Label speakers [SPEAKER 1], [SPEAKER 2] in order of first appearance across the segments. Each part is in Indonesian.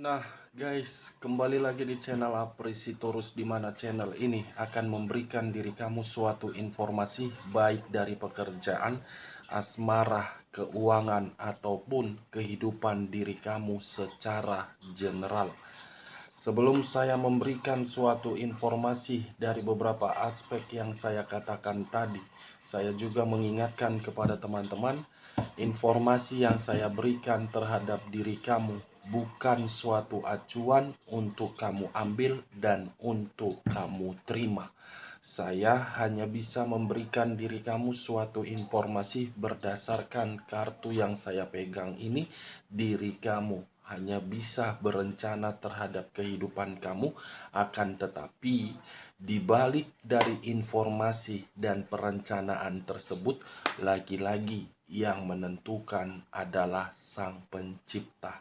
[SPEAKER 1] Nah, guys, kembali lagi di channel Apresitorus, di mana channel ini akan memberikan diri kamu suatu informasi baik dari pekerjaan, asmara, keuangan, ataupun kehidupan diri kamu secara general. Sebelum saya memberikan suatu informasi dari beberapa aspek yang saya katakan tadi, saya juga mengingatkan kepada teman-teman, informasi yang saya berikan terhadap diri kamu bukan suatu acuan untuk kamu ambil dan untuk kamu terima. Saya hanya bisa memberikan diri kamu suatu informasi berdasarkan kartu yang saya pegang ini. Diri kamu hanya bisa berencana terhadap kehidupan kamu, akan tetapi di balik dari informasi dan perencanaan tersebut, lagi-lagi yang menentukan adalah Sang Pencipta.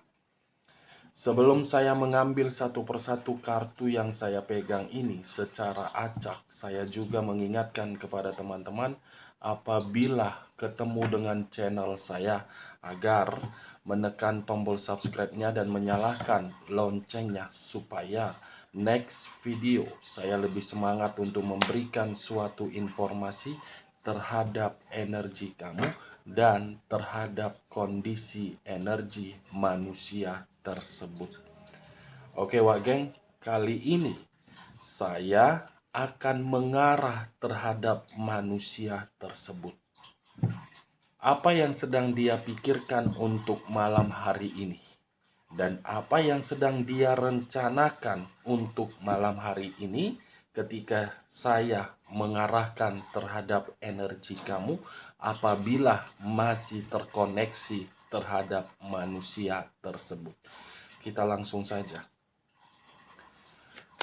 [SPEAKER 1] Sebelum saya mengambil satu persatu kartu yang saya pegang ini secara acak, saya juga mengingatkan kepada teman-teman apabila ketemu dengan channel saya agar menekan tombol subscribe-nya dan menyalakan loncengnya supaya next video saya lebih semangat untuk memberikan suatu informasi terhadap energi kamu dan terhadap kondisi energi manusia tersebut. Oke Wak Geng, kali ini saya akan mengarah terhadap manusia tersebut. Apa yang sedang dia pikirkan untuk malam hari ini? Dan apa yang sedang dia rencanakan untuk malam hari ini ketika saya mengarahkan terhadap energi kamu apabila masih terkoneksi terhadap manusia tersebut. Kita langsung saja.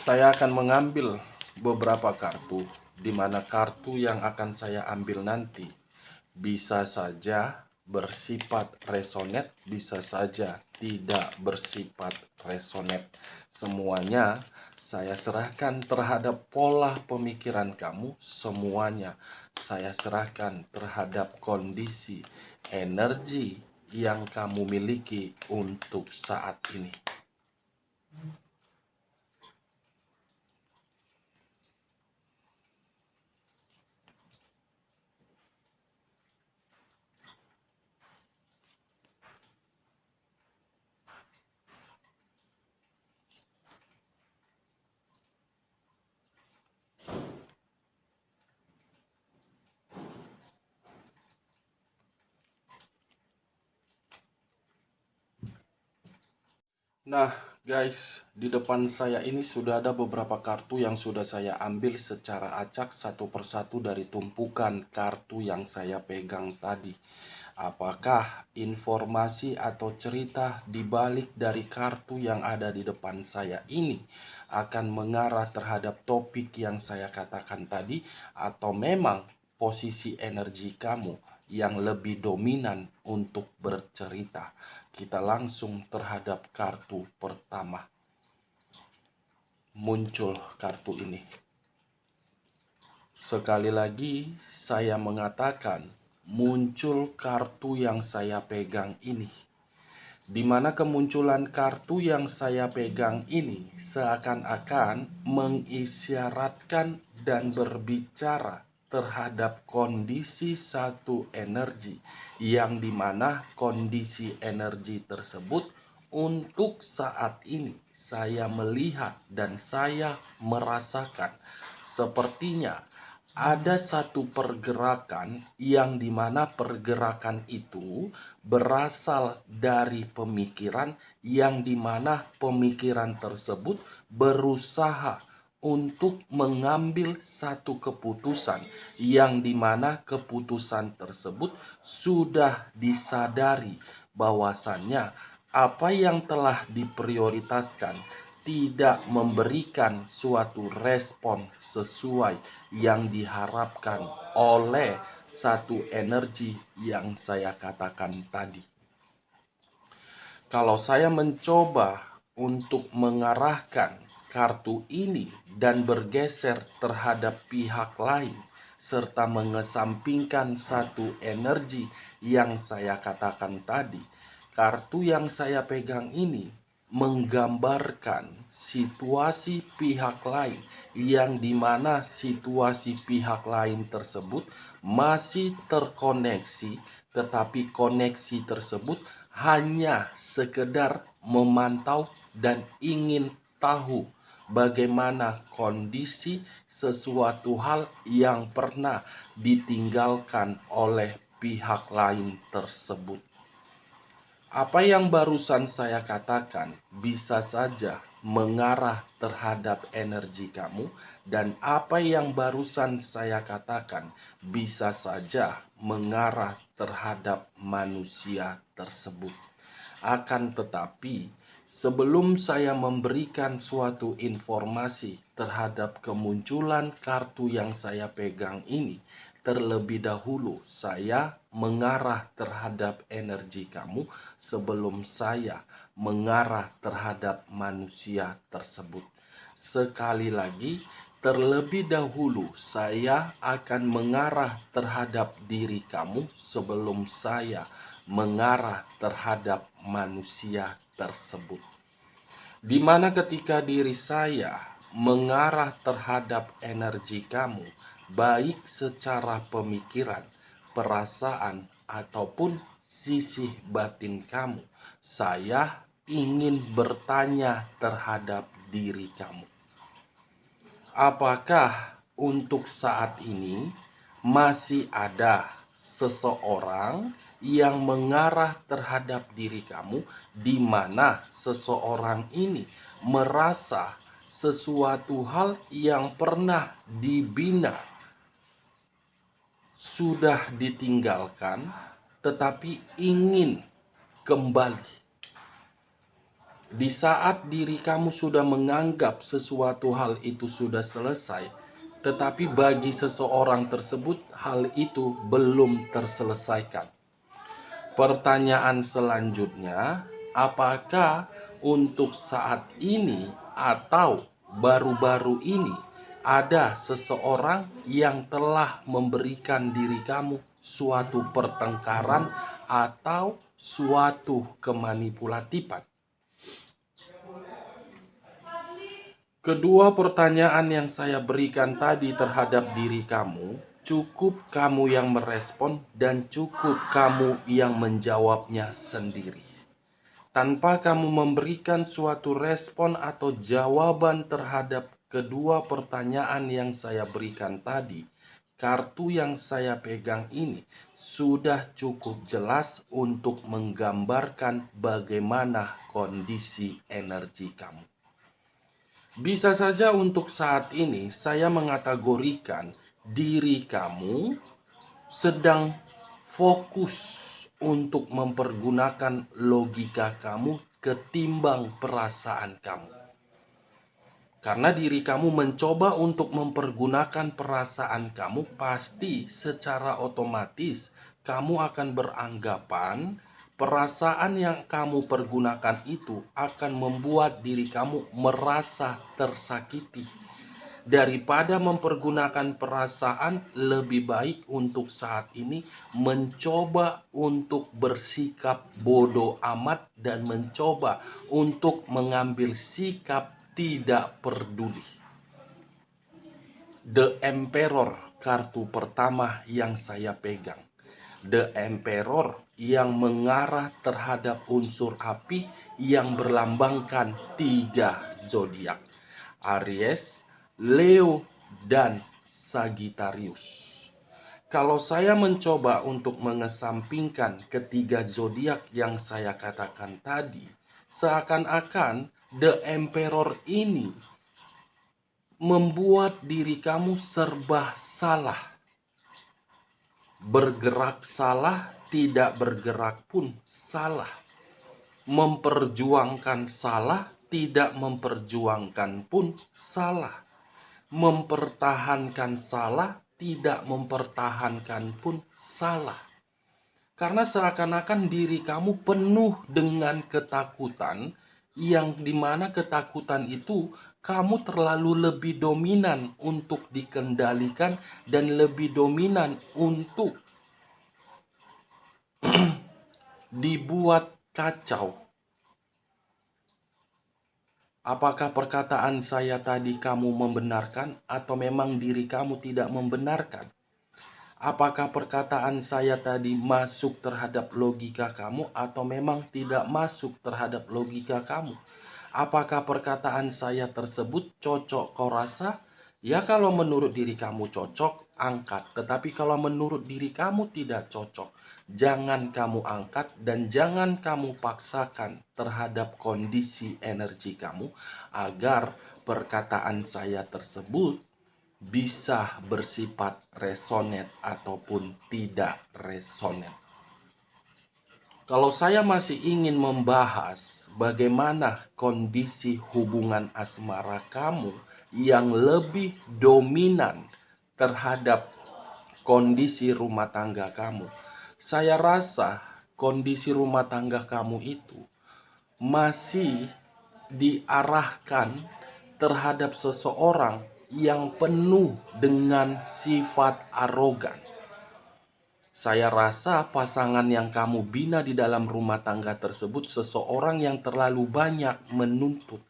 [SPEAKER 1] Saya akan mengambil beberapa kartu, di mana kartu yang akan saya ambil nanti bisa saja bersifat resonate, bisa saja tidak bersifat resonate. Semuanya saya serahkan terhadap pola pemikiran kamu, semuanya saya serahkan terhadap kondisi energi yang kamu miliki untuk saat ini. Nah guys, di depan saya ini sudah ada beberapa kartu yang sudah saya ambil secara acak satu persatu dari tumpukan kartu yang saya pegang tadi. Apakah informasi atau cerita di balik dari kartu yang ada di depan saya ini akan mengarah terhadap topik yang saya katakan tadi, atau memang posisi energi kamu yang lebih dominan untuk bercerita? Kita langsung terhadap kartu pertama. Muncul kartu ini. Sekali lagi saya mengatakan, muncul kartu yang saya pegang ini. Di mana kemunculan kartu yang saya pegang ini seakan-akan mengisyaratkan dan berbicara terhadap kondisi satu energi, yang dimana kondisi energi tersebut untuk saat ini saya melihat dan saya merasakan sepertinya ada satu pergerakan yang dimana pergerakan itu berasal dari pemikiran, yang dimana pemikiran tersebut berusaha untuk mengambil satu keputusan, yang dimana keputusan tersebut sudah disadari bahwasannya apa yang telah diprioritaskan tidak memberikan suatu respon sesuai yang diharapkan oleh satu energi yang saya katakan tadi. Kalau saya mencoba untuk mengarahkan kartu ini dan bergeser terhadap pihak lain, serta mengesampingkan satu energi yang saya katakan tadi, kartu yang saya pegang ini menggambarkan situasi pihak lain yang dimana situasi pihak lain tersebut masih terkoneksi, tetapi koneksi tersebut hanya sekedar memantau dan ingin tahu bagaimana kondisi sesuatu hal yang pernah ditinggalkan oleh pihak lain tersebut. Apa yang barusan saya katakan bisa saja mengarah terhadap energi kamu, dan apa yang barusan saya katakan bisa saja mengarah terhadap manusia tersebut. Akan tetapi, sebelum saya memberikan suatu informasi terhadap kemunculan kartu yang saya pegang ini, terlebih dahulu saya mengarah terhadap energi kamu sebelum saya mengarah terhadap manusia tersebut. Sekali lagi, terlebih dahulu saya akan mengarah terhadap diri kamu sebelum saya mengarah terhadap manusia tersebut. Di mana ketika diri saya mengarah terhadap energi kamu, baik secara pemikiran, perasaan, ataupun sisi batin kamu, saya ingin bertanya terhadap diri kamu. Apakah untuk saat ini masih ada seseorang yang mengarah terhadap diri kamu, di mana seseorang ini merasa sesuatu hal yang pernah dibina sudah ditinggalkan, tetapi ingin kembali? Di saat diri kamu sudah menganggap sesuatu hal itu sudah selesai, tetapi bagi seseorang tersebut hal itu belum terselesaikan. Pertanyaan selanjutnya, apakah untuk saat ini atau baru-baru ini ada seseorang yang telah memberikan diri kamu suatu pertengkaran atau suatu kemanipulatifan? Kedua pertanyaan yang saya berikan tadi terhadap diri kamu, cukup kamu yang merespon dan cukup kamu yang menjawabnya sendiri. Tanpa kamu memberikan suatu respon atau jawaban terhadap kedua pertanyaan yang saya berikan tadi, kartu yang saya pegang ini sudah cukup jelas untuk menggambarkan bagaimana kondisi energi kamu. Bisa saja untuk saat ini saya mengategorikan diri kamu sedang fokus untuk mempergunakan logika kamu ketimbang perasaan kamu. Karena diri kamu mencoba untuk mempergunakan perasaan kamu, pasti secara otomatis kamu akan beranggapan perasaan yang kamu pergunakan itu akan membuat diri kamu merasa tersakiti. Daripada mempergunakan perasaan, lebih baik untuk saat ini mencoba untuk bersikap bodoh amat dan mencoba untuk mengambil sikap tidak peduli. The Emperor, kartu pertama yang saya pegang. The Emperor yang mengarah terhadap unsur api yang berlambangkan 3 zodiak: Aries, Leo, dan Sagittarius. Kalau saya mencoba untuk mengesampingkan ketiga zodiak yang saya katakan tadi, seakan-akan The Emperor ini membuat diri kamu serba salah. Bergerak salah, tidak bergerak pun salah. Memperjuangkan salah, tidak memperjuangkan pun salah. Mempertahankan salah, tidak mempertahankan pun salah. Karena seakan-akan diri kamu penuh dengan ketakutan, yang dimana ketakutan itu kamu terlalu lebih dominan untuk dikendalikan dan lebih dominan untuk dibuat kacau. Apakah perkataan saya tadi kamu membenarkan atau memang diri kamu tidak membenarkan? Apakah perkataan saya tadi masuk terhadap logika kamu atau memang tidak masuk terhadap logika kamu? Apakah perkataan saya tersebut cocok kau rasa? Ya kalau menurut diri kamu cocok, angkat. Tetapi kalau menurut diri kamu tidak cocok, jangan kamu angkat dan jangan kamu paksakan terhadap kondisi energi kamu agar perkataan saya tersebut bisa bersifat resonate ataupun tidak resonate. Kalau saya masih ingin membahas bagaimana kondisi hubungan asmara kamu yang lebih dominan terhadap kondisi rumah tangga kamu, saya rasa kondisi rumah tangga kamu itu masih diarahkan terhadap seseorang yang penuh dengan sifat arogan. Saya rasa pasangan yang kamu bina di dalam rumah tangga tersebut seseorang yang terlalu banyak menuntut.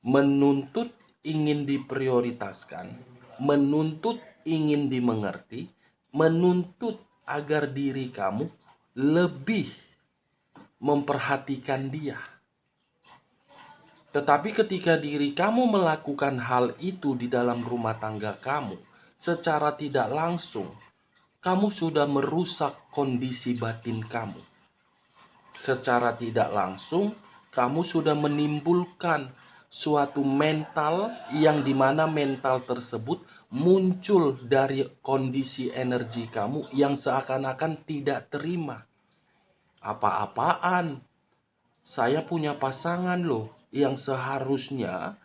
[SPEAKER 1] Menuntut ingin diprioritaskan, menuntut ingin dimengerti, menuntut agar diri kamu lebih memperhatikan dia. Tetapi ketika diri kamu melakukan hal itu di dalam rumah tangga kamu, secara tidak langsung, kamu sudah merusak kondisi batin kamu. Secara tidak langsung, kamu sudah menimbulkan suatu mental yang dimana mental tersebut muncul dari kondisi energi kamu yang seakan-akan tidak terima. Apa-apaan? Saya punya pasangan loh yang seharusnya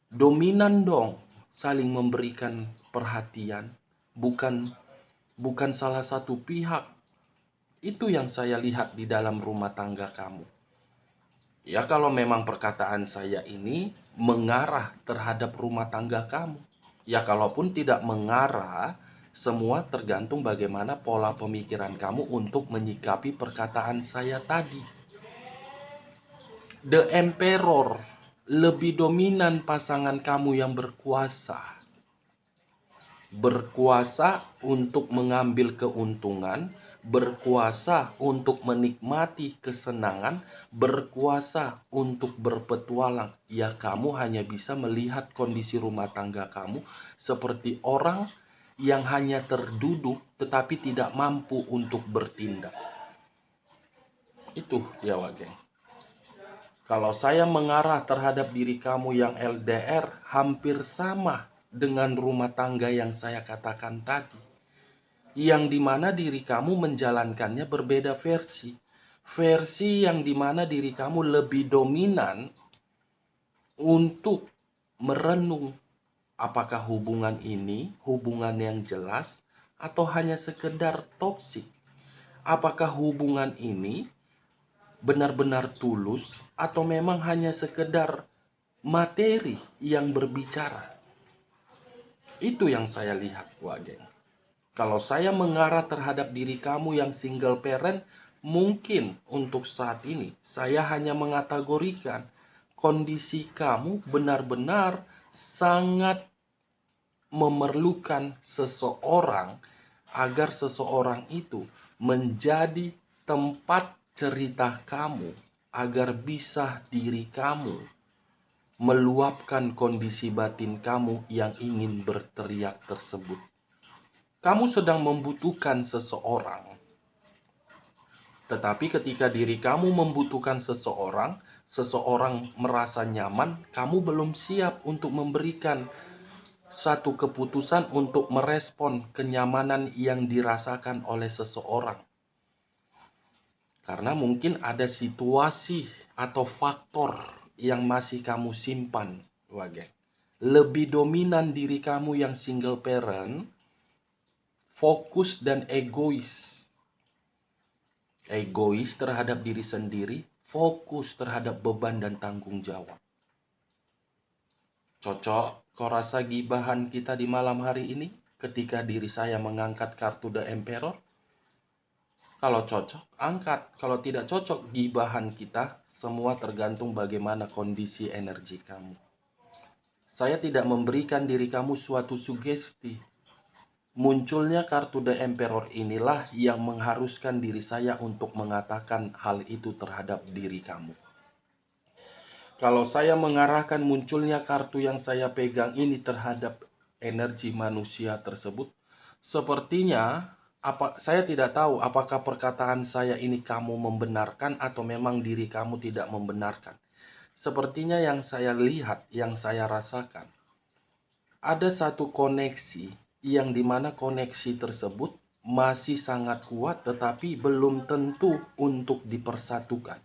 [SPEAKER 1] dominan dong, saling memberikan perhatian, bukan salah satu pihak. Itu yang saya lihat di dalam rumah tangga kamu. Ya kalau memang perkataan saya ini mengarah terhadap rumah tangga kamu. Ya kalaupun tidak mengarah, semua tergantung bagaimana pola pemikiran kamu untuk menyikapi perkataan saya tadi. The Emperor, lebih dominan pasangan kamu yang berkuasa. Berkuasa untuk mengambil keuntungan, berkuasa untuk menikmati kesenangan, berkuasa untuk berpetualang. Ya kamu hanya bisa melihat kondisi rumah tangga kamu seperti orang yang hanya terduduk tetapi tidak mampu untuk bertindak. Itu dia Wageng. Kalau saya mengarah terhadap diri kamu yang LDR, hampir sama dengan rumah tangga yang saya katakan tadi. Yang dimana diri kamu menjalankannya berbeda versi. Versi yang dimana diri kamu lebih dominan untuk merenung apakah hubungan ini hubungan yang jelas atau hanya sekedar toksik. Apakah hubungan ini benar-benar tulus atau memang hanya sekedar materi yang berbicara. Itu yang saya lihat, Wageng. Kalau saya mengarah terhadap diri kamu yang single parent, mungkin untuk saat ini saya hanya mengategorikan kondisi kamu benar-benar sangat memerlukan seseorang agar seseorang itu menjadi tempat cerita kamu agar bisa diri kamu meluapkan kondisi batin kamu yang ingin berteriak tersebut. Kamu sedang membutuhkan seseorang. Tetapi ketika diri kamu membutuhkan seseorang, seseorang merasa nyaman, kamu belum siap untuk memberikan satu keputusan untuk merespon kenyamanan yang dirasakan oleh seseorang. Karena mungkin ada situasi atau faktor yang masih kamu simpan, Wageng. Lebih dominan diri kamu yang single parent, fokus dan egois. Egois terhadap diri sendiri, fokus terhadap beban dan tanggung jawab. Cocok kau rasa gibahan kita di malam hari ini ketika diri saya mengangkat kartu The Emperor? Kalau cocok, angkat. Kalau tidak cocok, gibahan kita. Semua tergantung bagaimana kondisi energi kamu. Saya tidak memberikan diri kamu suatu sugesti. Munculnya kartu The Emperor inilah yang mengharuskan diri saya untuk mengatakan hal itu terhadap diri kamu. Kalau saya mengarahkan munculnya kartu yang saya pegang ini terhadap energi manusia tersebut, sepertinya saya tidak tahu apakah perkataan saya ini kamu membenarkan atau memang diri kamu tidak membenarkan. Sepertinya yang saya lihat, yang saya rasakan, ada satu koneksi yang dimana koneksi tersebut masih sangat kuat tetapi belum tentu untuk dipersatukan.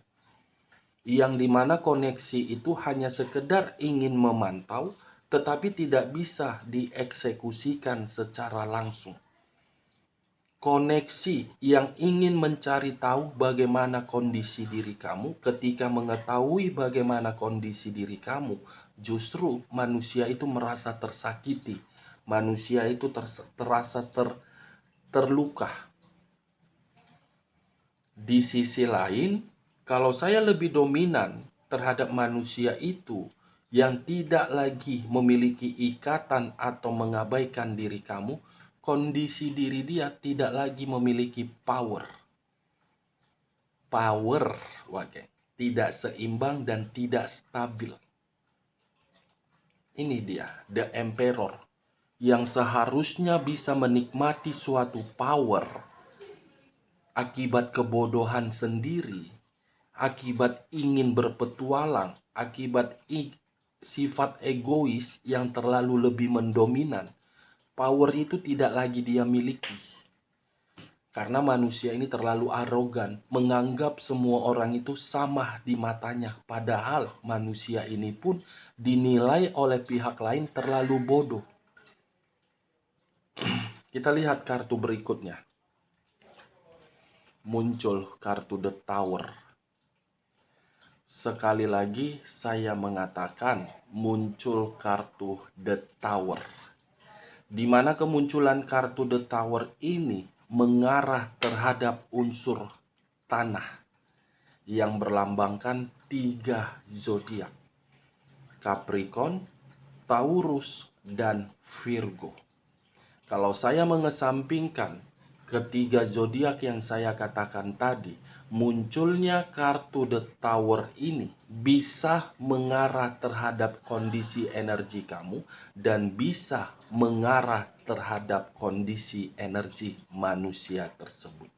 [SPEAKER 1] Yang dimana koneksi itu hanya sekedar ingin memantau tetapi tidak bisa dieksekusikan secara langsung. Koneksi yang ingin mencari tahu bagaimana kondisi diri kamu, ketika mengetahui bagaimana kondisi diri kamu, justru manusia itu merasa tersakiti. Manusia itu terasa terluka. Di sisi lain, kalau saya lebih dominan terhadap manusia itu yang tidak lagi memiliki ikatan atau mengabaikan diri kamu, kondisi diri dia tidak lagi memiliki power. Tidak seimbang dan tidak stabil. Ini dia, The Emperor, yang seharusnya bisa menikmati suatu power akibat kebodohan sendiri, akibat ingin berpetualang, akibat sifat egois yang terlalu lebih mendominan. Power itu tidak lagi dia miliki. Karena manusia ini terlalu arogan, menganggap semua orang itu sama di matanya. Padahal manusia ini pun dinilai oleh pihak lain terlalu bodoh. Kita lihat kartu berikutnya. Muncul kartu The Tower. Sekali lagi saya mengatakan muncul kartu The Tower. Di mana kemunculan kartu The Tower ini mengarah terhadap unsur tanah yang berlambangkan 3 zodiak: Capricorn, Taurus, dan Virgo. Kalau saya mengesampingkan ketiga zodiak yang saya katakan tadi, munculnya kartu The Tower ini bisa mengarah terhadap kondisi energi kamu dan bisa mengarah terhadap kondisi energi manusia tersebut.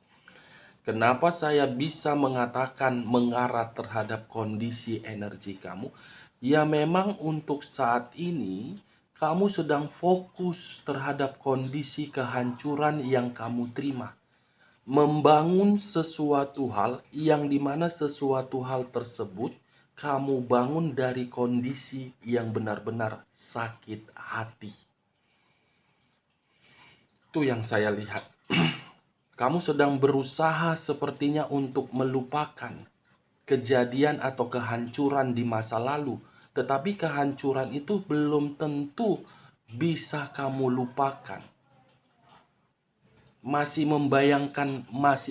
[SPEAKER 1] Kenapa saya bisa mengatakan mengarah terhadap kondisi energi kamu? Ya memang untuk saat ini kamu sedang fokus terhadap kondisi kehancuran yang kamu terima. Membangun sesuatu hal yang dimana sesuatu hal tersebut kamu bangun dari kondisi yang benar-benar sakit hati. Itu yang saya lihat. Kamu sedang berusaha sepertinya untuk melupakan kejadian atau kehancuran di masa lalu. Tetapi kehancuran itu belum tentu bisa kamu lupakan. Masih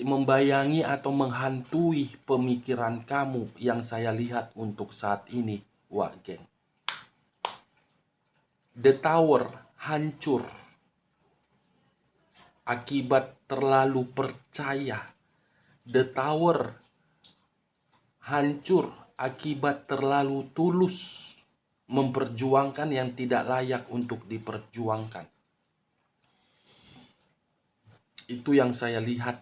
[SPEAKER 1] membayangi atau menghantui pemikiran kamu yang saya lihat untuk saat ini, wah geng. The Tower hancur akibat terlalu percaya. The Tower hancur akibat terlalu tulus memperjuangkan yang tidak layak untuk diperjuangkan. Itu yang saya lihat.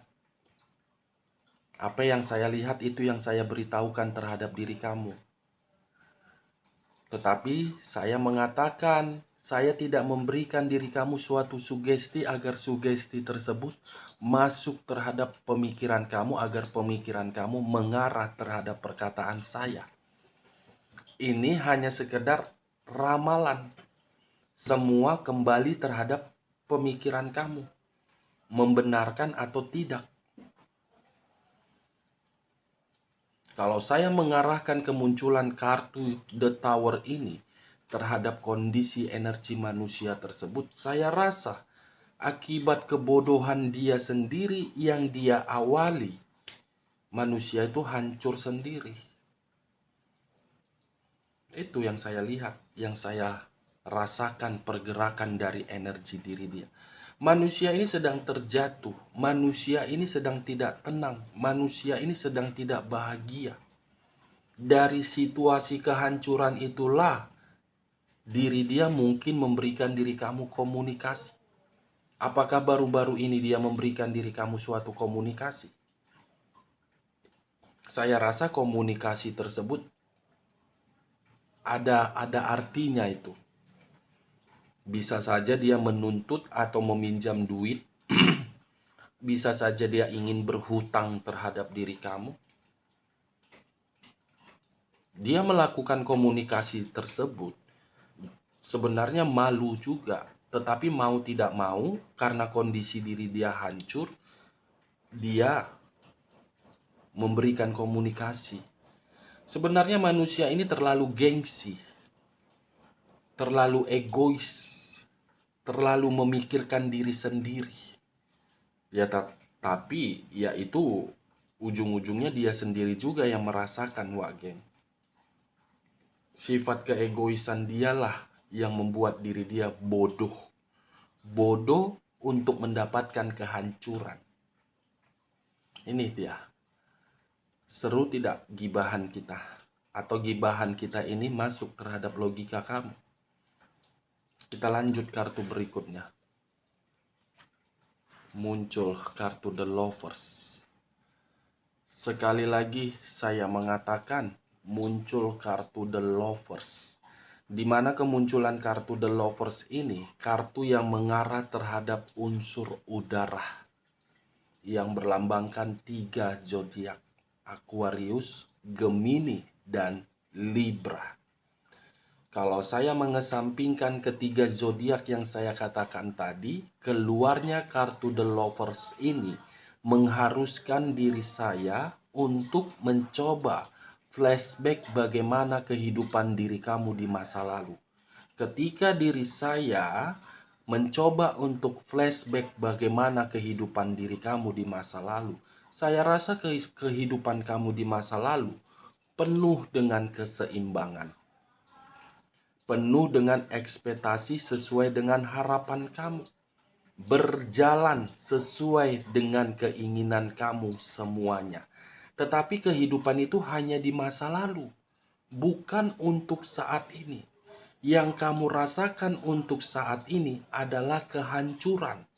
[SPEAKER 1] Apa yang saya lihat itu yang saya beritahukan terhadap diri kamu. Tetapi saya mengatakan, saya tidak memberikan diri kamu suatu sugesti agar sugesti tersebut masuk terhadap pemikiran kamu, agar pemikiran kamu mengarah terhadap perkataan saya. Ini hanya sekedar ramalan. Semua kembali terhadap pemikiran kamu. Membenarkan atau tidak. Kalau saya mengarahkan kemunculan kartu The Tower ini terhadap kondisi energi manusia tersebut, saya rasa Akibat kebodohan dia sendiri yang dia awali, manusia itu hancur sendiri. Itu yang saya lihat, yang saya rasakan pergerakan dari energi diri dia. Manusia ini sedang terjatuh, manusia ini sedang tidak tenang, manusia ini sedang tidak bahagia. Dari situasi kehancuran itulah diri dia mungkin memberikan diri kamu komunikasi. Apakah baru-baru ini dia memberikan diri kamu suatu komunikasi? Saya rasa komunikasi tersebut ada artinya itu. Bisa saja dia menuntut atau meminjam duit. Bisa saja dia ingin berhutang terhadap diri kamu. Dia melakukan komunikasi tersebut sebenarnya malu juga. Tetapi mau tidak mau, karena kondisi diri dia hancur, dia memberikan komunikasi. Sebenarnya manusia ini terlalu gengsi, terlalu egois, terlalu memikirkan diri sendiri. Ya, tapi ya itu ujung-ujungnya dia sendiri juga yang merasakan, Wak Geng. Sifat keegoisan dialah yang membuat diri dia bodoh. Bodoh untuk mendapatkan kehancuran. Ini dia. Seru tidak gibahan kita? Atau gibahan kita ini masuk terhadap logika kamu? Kita lanjut kartu berikutnya. Muncul kartu The Lovers. Sekali lagi saya mengatakan muncul kartu The Lovers. Di mana kemunculan kartu The Lovers ini kartu yang mengarah terhadap unsur udara yang berlambangkan 3 zodiak: Aquarius, Gemini, dan Libra. Kalau saya mengesampingkan ketiga zodiak yang saya katakan tadi, keluarnya kartu The Lovers ini mengharuskan diri saya untuk mencoba flashback bagaimana kehidupan diri kamu di masa lalu. Ketika diri saya mencoba untuk flashback bagaimana kehidupan diri kamu di masa lalu, saya rasa kehidupan kamu di masa lalu penuh dengan keseimbangan, penuh dengan ekspektasi sesuai dengan harapan kamu, berjalan sesuai dengan keinginan kamu semuanya. Tetapi kehidupan itu hanya di masa lalu, bukan untuk saat ini. Yang kamu rasakan untuk saat ini adalah kehancuran.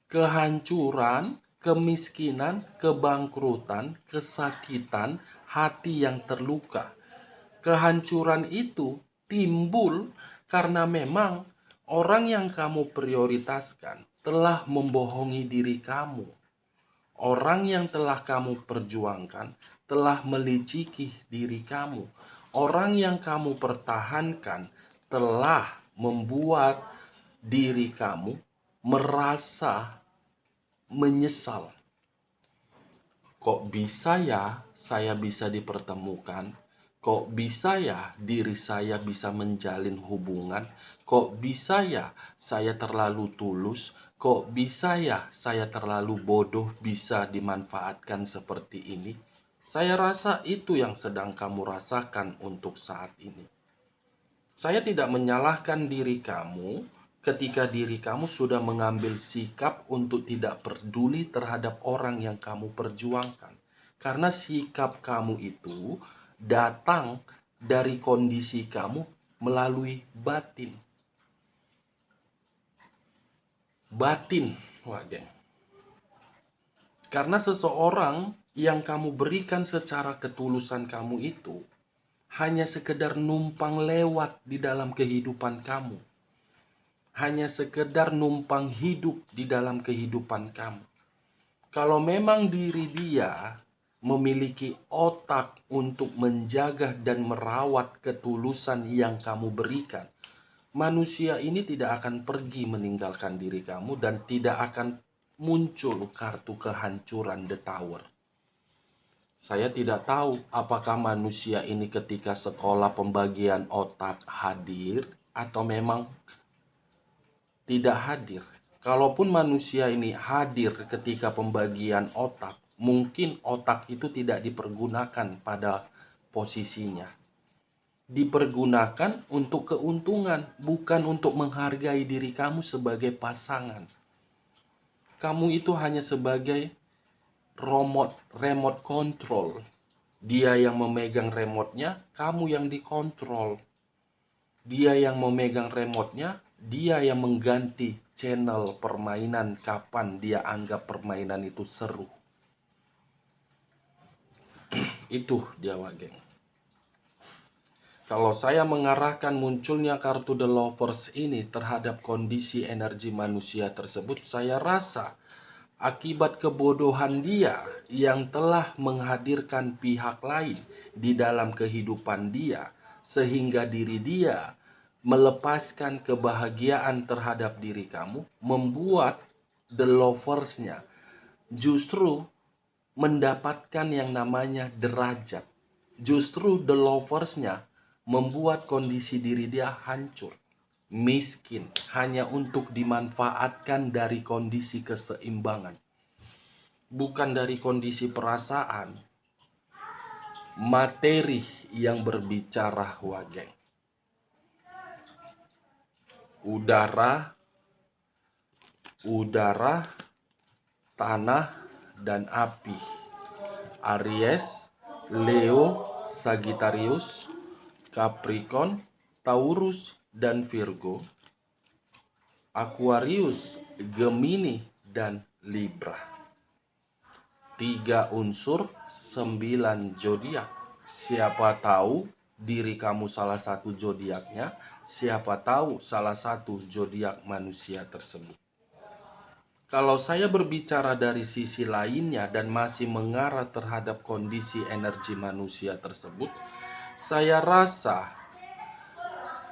[SPEAKER 1] Kehancuran, kemiskinan, kebangkrutan, kesakitan, hati yang terluka. Kehancuran itu timbul karena memang orang yang kamu prioritaskan telah membohongi diri kamu. Orang yang telah kamu perjuangkan telah meliciki diri kamu. Orang yang kamu pertahankan telah membuat diri kamu merasa menyesal. Kok bisa ya saya bisa dipertemukan? Kok bisa ya diri saya bisa menjalin hubungan? Kok bisa ya saya terlalu tulus? Kok bisa ya saya terlalu bodoh bisa dimanfaatkan seperti ini? Saya rasa itu yang sedang kamu rasakan untuk saat ini. Saya tidak menyalahkan diri kamu ketika diri kamu sudah mengambil sikap untuk tidak peduli terhadap orang yang kamu perjuangkan. Karena sikap kamu itu datang dari kondisi kamu melalui batin. Batin, Wak Geng. Karena seseorang yang kamu berikan secara ketulusan kamu itu hanya sekedar numpang lewat di dalam kehidupan kamu. Hanya sekedar numpang hidup di dalam kehidupan kamu. Kalau memang diri dia memiliki otak untuk menjaga dan merawat ketulusan yang kamu berikan, manusia ini tidak akan pergi meninggalkan diri kamu dan tidak akan muncul kartu kehancuran The Tower. Saya tidak tahu apakah manusia ini ketika sekolah pembagian otak hadir atau memang tidak hadir. Kalaupun manusia ini hadir ketika pembagian otak, mungkin otak itu tidak dipergunakan pada posisinya. Dipergunakan untuk keuntungan, bukan untuk menghargai diri kamu sebagai pasangan. Kamu itu hanya sebagai remote control. Dia yang memegang remote-nya, kamu yang dikontrol. Dia yang memegang remote-nya, dia yang mengganti channel permainan kapan dia anggap permainan itu seru. Itu dia, geng. Kalau saya mengarahkan munculnya kartu The Lovers ini terhadap kondisi energi manusia tersebut, saya rasa akibat kebodohan dia yang telah menghadirkan pihak lain di dalam kehidupan dia, sehingga diri dia melepaskan kebahagiaan terhadap diri kamu, membuat The Lovers-nya justru mendapatkan yang namanya derajat. Justru The Lovers-nya membuat kondisi diri dia hancur, miskin, hanya untuk dimanfaatkan dari kondisi keseimbangan, bukan dari kondisi perasaan. Materi yang berbicara, wageng. Udara, tanah, dan api. Aries, Leo, Sagittarius, Capricorn, Taurus, dan Virgo. Aquarius, Gemini, dan Libra. 3 unsur, 9 zodiak. Siapa tahu diri kamu salah satu zodiaknya, siapa tahu salah satu zodiak manusia tersebut. Kalau saya berbicara dari sisi lainnya dan masih mengarah terhadap kondisi energi manusia tersebut, saya rasa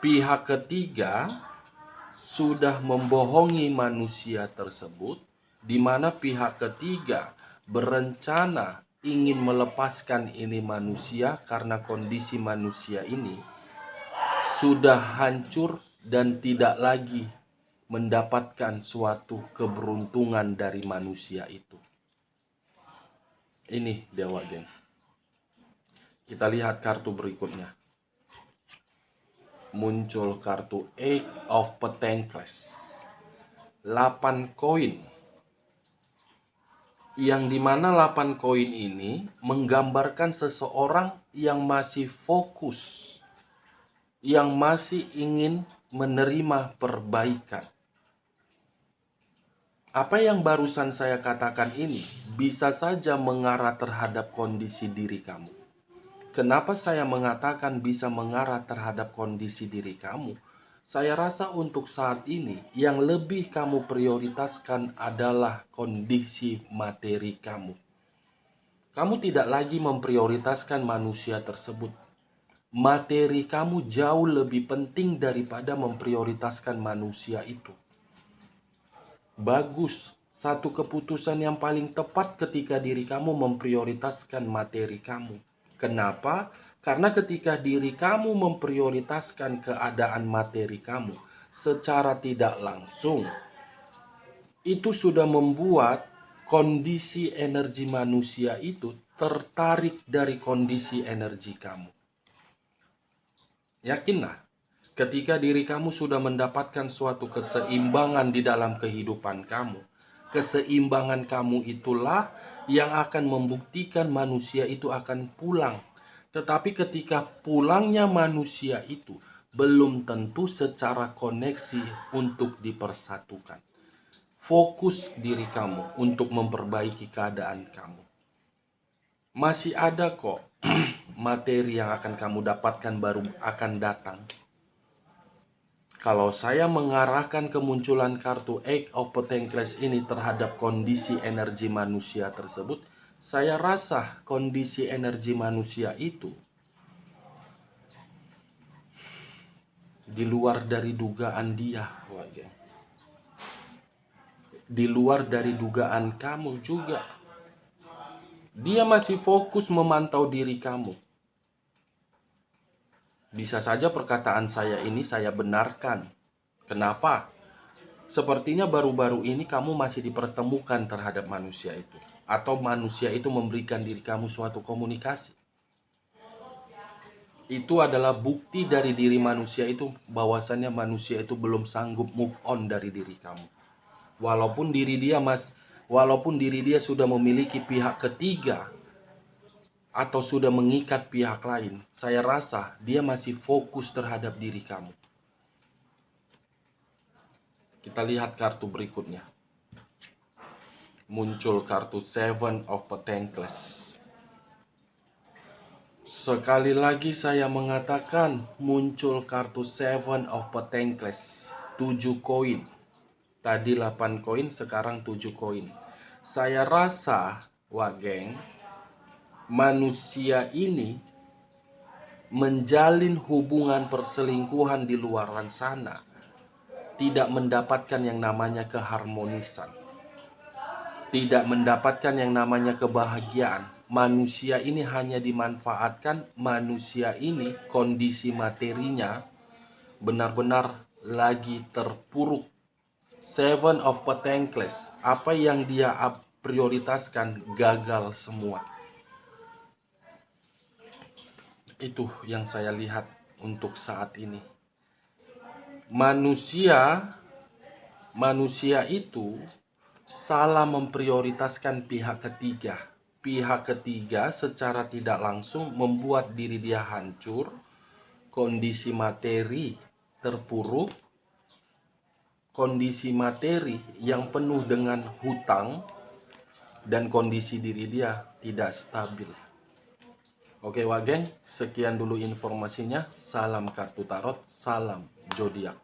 [SPEAKER 1] pihak ketiga sudah membohongi manusia tersebut, di mana pihak ketiga berencana ingin melepaskan ini manusia karena kondisi manusia ini sudah hancur dan tidak lagi mendapatkan suatu keberuntungan dari manusia itu. Ini Dewa Geng. Kita lihat kartu berikutnya. Muncul kartu Eight of Pentacles. 8 koin. Yang dimana 8 koin ini menggambarkan seseorang yang masih fokus, yang masih ingin menerima perbaikan. Apa yang barusan saya katakan ini bisa saja mengarah terhadap kondisi diri kamu. Kenapa saya mengatakan bisa mengarah terhadap kondisi diri kamu? Saya rasa untuk saat ini yang lebih kamu prioritaskan adalah kondisi materi kamu. Kamu tidak lagi memprioritaskan manusia tersebut. Materi kamu jauh lebih penting daripada memprioritaskan manusia itu. Bagus, satu keputusan yang paling tepat ketika diri kamu memprioritaskan materi kamu. Kenapa? Karena ketika diri kamu memprioritaskan keadaan materi kamu secara tidak langsung, itu sudah membuat kondisi energi manusia itu tertarik dari kondisi energi kamu. Yakinlah, ketika diri kamu sudah mendapatkan suatu keseimbangan di dalam kehidupan kamu, keseimbangan kamu itulah yang akan membuktikan manusia itu akan pulang. Tetapi ketika pulangnya manusia itu belum tentu secara koneksi untuk dipersatukan. Fokus diri kamu untuk memperbaiki keadaan kamu. Masih ada kok materi yang akan kamu dapatkan baru akan datang. Kalau saya mengarahkan kemunculan kartu Eight of Pentacles ini terhadap kondisi energi manusia tersebut, saya rasa kondisi energi manusia itu di luar dari dugaan dia, di luar dari dugaan kamu juga. Dia masih fokus memantau diri kamu. Bisa saja perkataan saya ini saya benarkan. Kenapa? Sepertinya baru-baru ini kamu masih dipertemukan terhadap manusia itu, atau manusia itu memberikan diri kamu suatu komunikasi. Itu adalah bukti dari diri manusia itu, bahwasannya manusia itu belum sanggup move on dari diri kamu. Walaupun diri dia sudah memiliki pihak ketiga atau sudah mengikat pihak lain, saya rasa dia masih fokus terhadap diri kamu. Kita lihat kartu berikutnya. Muncul kartu Seven of Pentacles. Sekali lagi saya mengatakan, muncul kartu Seven of Pentacles. 7 koin. Tadi 8 koin, sekarang 7 koin. Saya rasa, geng, manusia ini menjalin hubungan perselingkuhan di luar sana, tidak mendapatkan yang namanya keharmonisan, tidak mendapatkan yang namanya kebahagiaan. Manusia ini hanya dimanfaatkan. Manusia ini kondisi materinya benar-benar lagi terpuruk. Seven of Pentacles, apa yang dia prioritaskan gagal semua. Itu yang saya lihat untuk saat ini. Manusia itu salah memprioritaskan pihak ketiga. Pihak ketiga secara tidak langsung membuat diri dia hancur, kondisi materi terpuruk, kondisi materi yang penuh dengan hutang, dan kondisi diri dia tidak stabil. Oke, geng, sekian dulu informasinya. Salam kartu tarot, salam zodiak.